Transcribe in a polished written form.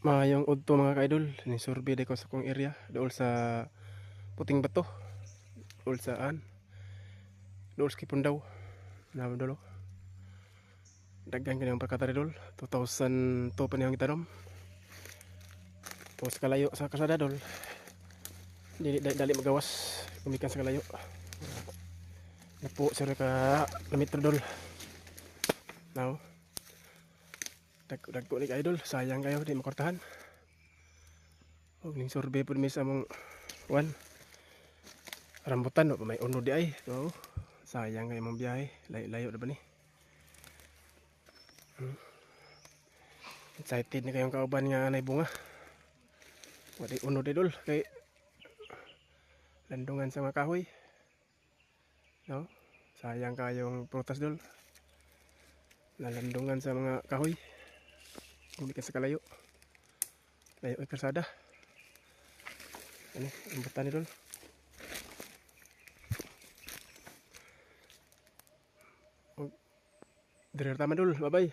Mayong udto mga ka-idol, ni survey ko sa kong area, dool sa Puting Bato, dool saan, dool sa Kipundaw, naman dolo. Daghan kanyang pagkatari dol, 2002 pa niyang itanom. Tapos kalayo sa kasada dol, dali magawas, kumikan sa kalayo. Napo sir ka lamitro dol. Now, dagko ni ka-idol, sayang kayo, di makortahan. Ning survey po mi sa mong rambutan no, may uno di ay. So, sayang kayo mong biyahe, layo na ba ni? Excited na kayong kauban nga anay bunga. Wadi uno di dol kay landungan sa mga kahoy. No? Sayang kayong prutas dol. Nalandungan sa mga kahoy. Gumikan sa kalayo. Layo ay kalsada. Ano, rambutan ni dol. Dire taman dol, bye-bye.